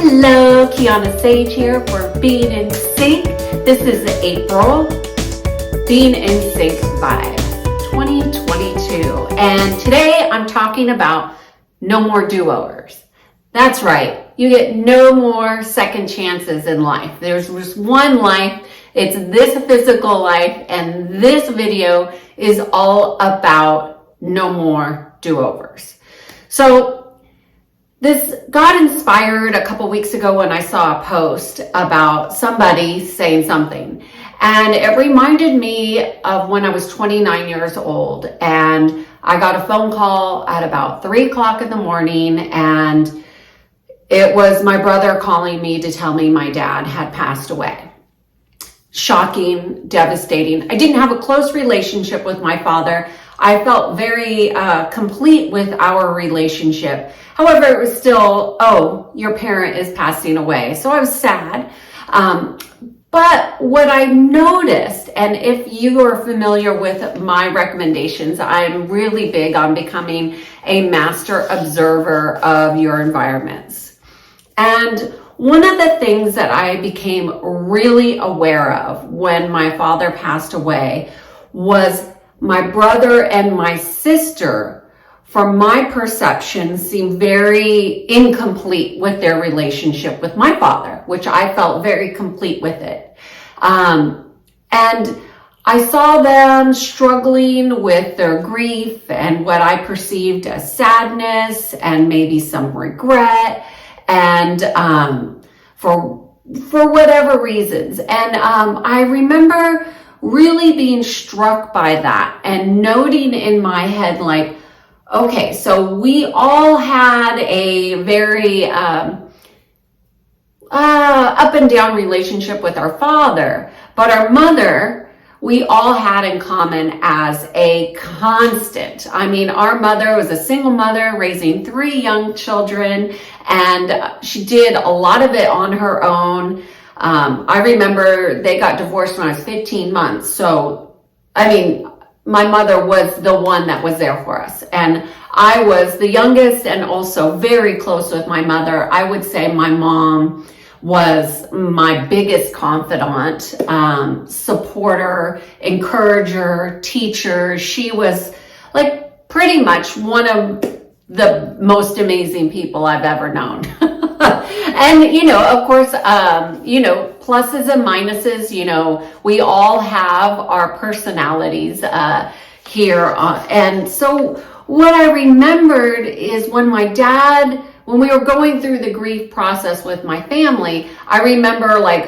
Hello, Kiana Sage here for Being in Sync. This is April, Being in Sync Vibes 2022. And today I'm talking about no more do-overs. That's right. You get no more second chances in life. There's just one life. It's this physical life. And this video is all about no more do-overs. So this got inspired a couple weeks ago when I saw a post about somebody saying something. And it reminded me of when I was 29 years old. And I got a phone call at about 3 o'clock in the morning. And it was my brother calling me to tell me my dad had passed away. Shocking, devastating. I didn't have a close relationship with my father. I felt very complete with our relationship. However, it was still, oh, your parent is passing away. So I was sad. But what I noticed, and if you are familiar with my recommendations, I'm really big on becoming a master observer of your environments. And one of the things that I became really aware of when my father passed away was my brother and my sister, from my perception, seemed very incomplete with their relationship with my father, which I felt very complete with it. And I saw them struggling with their grief and what I perceived as sadness and maybe some regret, and for whatever reasons. And I remember really being struck by that and noting in my head, like, okay, so we all had a very up and down relationship with our father, but our mother, we all had in common as a constant. I mean, our mother was a single mother raising 3 young children, and she did a lot of it on her own. I remember they got divorced when I was 15 months. So, I mean, my mother was the one that was there for us. And I was the youngest and also very close with my mother. I would say my mom was my biggest confidant, supporter, encourager, teacher. She was like pretty much one of the most amazing people I've ever known. And, of course, pluses and minuses, we all have our personalities here. And so what I remembered is when we were going through the grief process with my family, I remember like,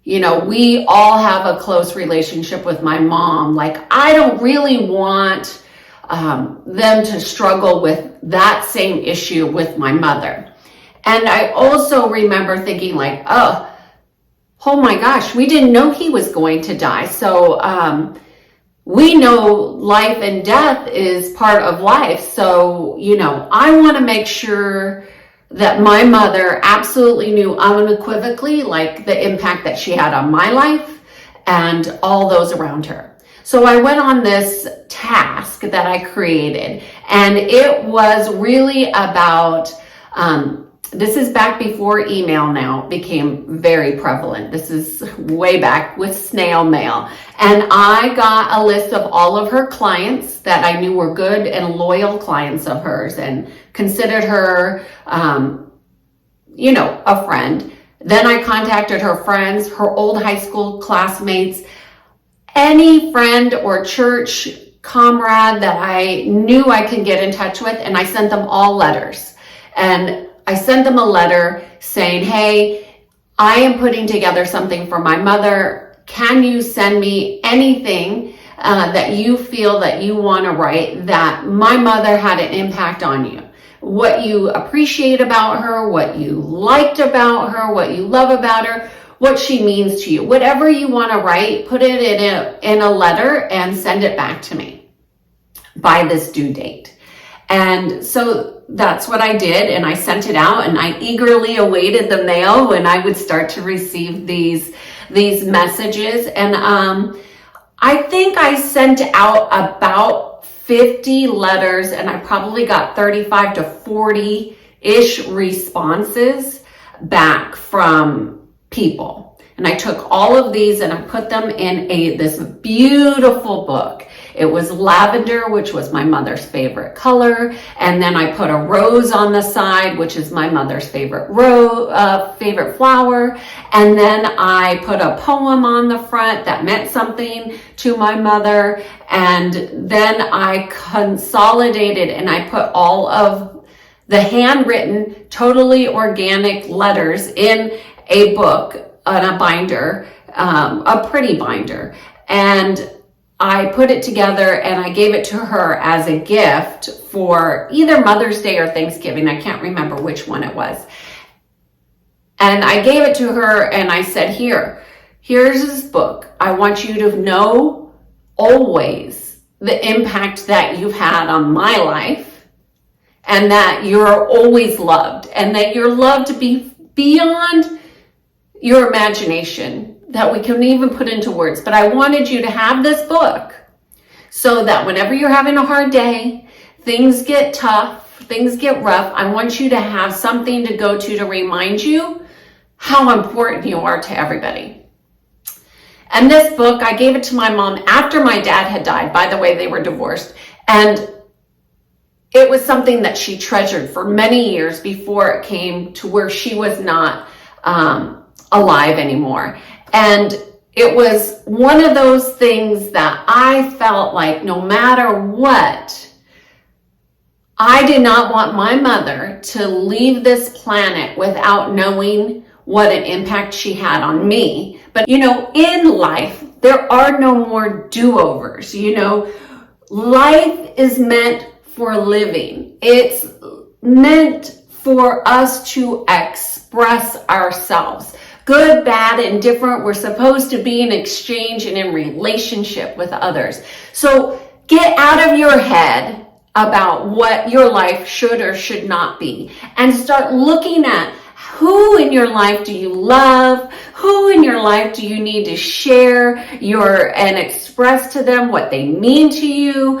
we all have a close relationship with my mom. Like, I don't really want them to struggle with that same issue with my mother. And I also remember thinking like, oh my gosh, we didn't know he was going to die. So we know life and death is part of life. So, I want to make sure that my mother absolutely knew unequivocally like the impact that she had on my life and all those around her. So I went on this task that I created, and it was really about, this is back before email now became very prevalent. This is way back with snail mail. And I got a list of all of her clients that I knew were good and loyal clients of hers and considered her, a friend. Then I contacted her friends, her old high school classmates, any friend or church comrade that I knew I could get in touch with, and I sent them all letters. And I sent them a letter saying, hey, I am putting together something for my mother. Can you send me anything that you feel that you want to write that my mother had an impact on you? What you appreciate about her, what you liked about her, what you love about her, what she means to you. Whatever you want to write, put it in a letter and send it back to me by this due date. And so that's what I did, and I sent it out, and I eagerly awaited the mail when I would start to receive these messages. And I think I sent out about 50 letters, and I probably got 35 to 40 ish responses back from people. And I took all of these and I put them in this beautiful book. It was lavender, which was my mother's favorite color. And then I put a rose on the side, which is my mother's favorite favorite flower. And then I put a poem on the front that meant something to my mother. And then I consolidated and I put all of the handwritten, totally organic letters in a book, in a binder, a pretty binder. And I put it together and I gave it to her as a gift for either Mother's Day or Thanksgiving. I can't remember which one it was. And I gave it to her and I said, here's this book. I want you to know always the impact that you've had on my life, and that you're always loved, and that you're loved to be beyond your imagination that we couldn't even put into words. But I wanted you to have this book so that whenever you're having a hard day, things get tough, things get rough, I want you to have something to go to remind you how important you are to everybody. And this book, I gave it to my mom after my dad had died. By the way, they were divorced. And it was something that she treasured for many years before it came to where she was not alive anymore. And it was one of those things that I felt like no matter what, I did not want my mother to leave this planet without knowing what an impact she had on me. But, in life, there are no more do-overs. Life is meant for living. It's meant for us to express ourselves. Good, bad, and different. We're supposed to be in exchange and in relationship with others. So get out of your head about what your life should or should not be, and start looking at who in your life do you love, who in your life do you need to share and express to them what they mean to you,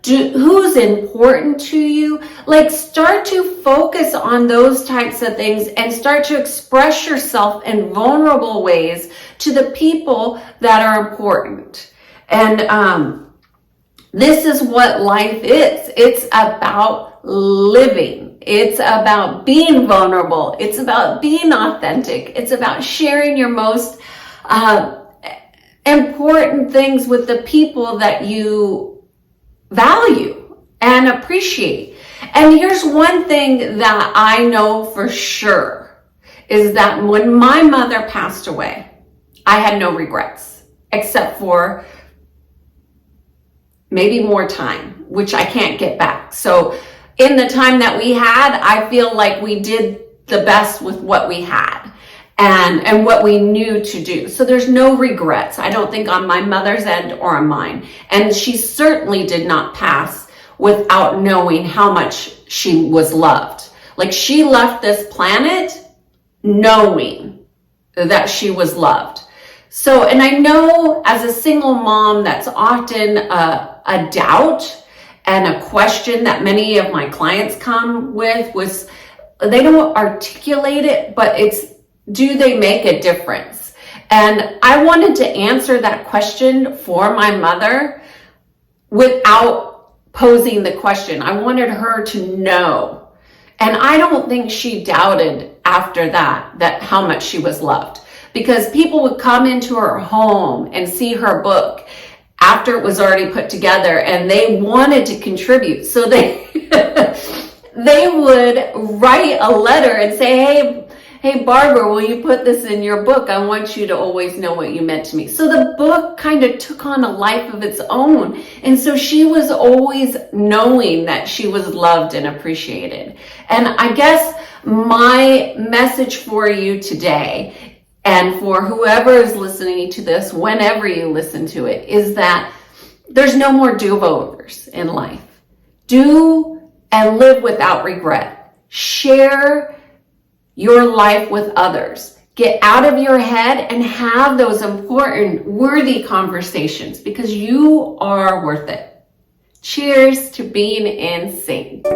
who's important to you. Start to focus on those types of things and start to express yourself in vulnerable ways to the people that are important. And this is what life is. It's about living. It's about being vulnerable. It's about being authentic. It's about sharing your most important things with the people that you value and appreciate. And here's one thing that I know for sure is that when my mother passed away, I had no regrets, except for maybe more time, which I can't get back. So in the time that we had, I feel like we did the best with what we had and what we knew to do. So there's no regrets, I don't think, on my mother's end or on mine. And she certainly did not pass without knowing how much she was loved. She left this planet knowing that she was loved. So, and I know as a single mom, that's often a doubt and a question that many of my clients come with was, they don't articulate it, but it's, do they make a difference? And I wanted to answer that question for my mother without posing the question. I wanted her to know. And I don't think she doubted after that how much she was loved, because people would come into her home and see her book after it was already put together and they wanted to contribute. So they would write a letter and say, hey, Barbara, will you put this in your book? I want you to always know what you meant to me. So the book kind of took on a life of its own. And so she was always knowing that she was loved and appreciated. And I guess my message for you today, and for whoever is listening to this, whenever you listen to it, is that there's no more do-overs in life. Do and live without regret. Share your life with others. Get out of your head and have those important, worthy conversations, because you are worth it. Cheers to being in sync.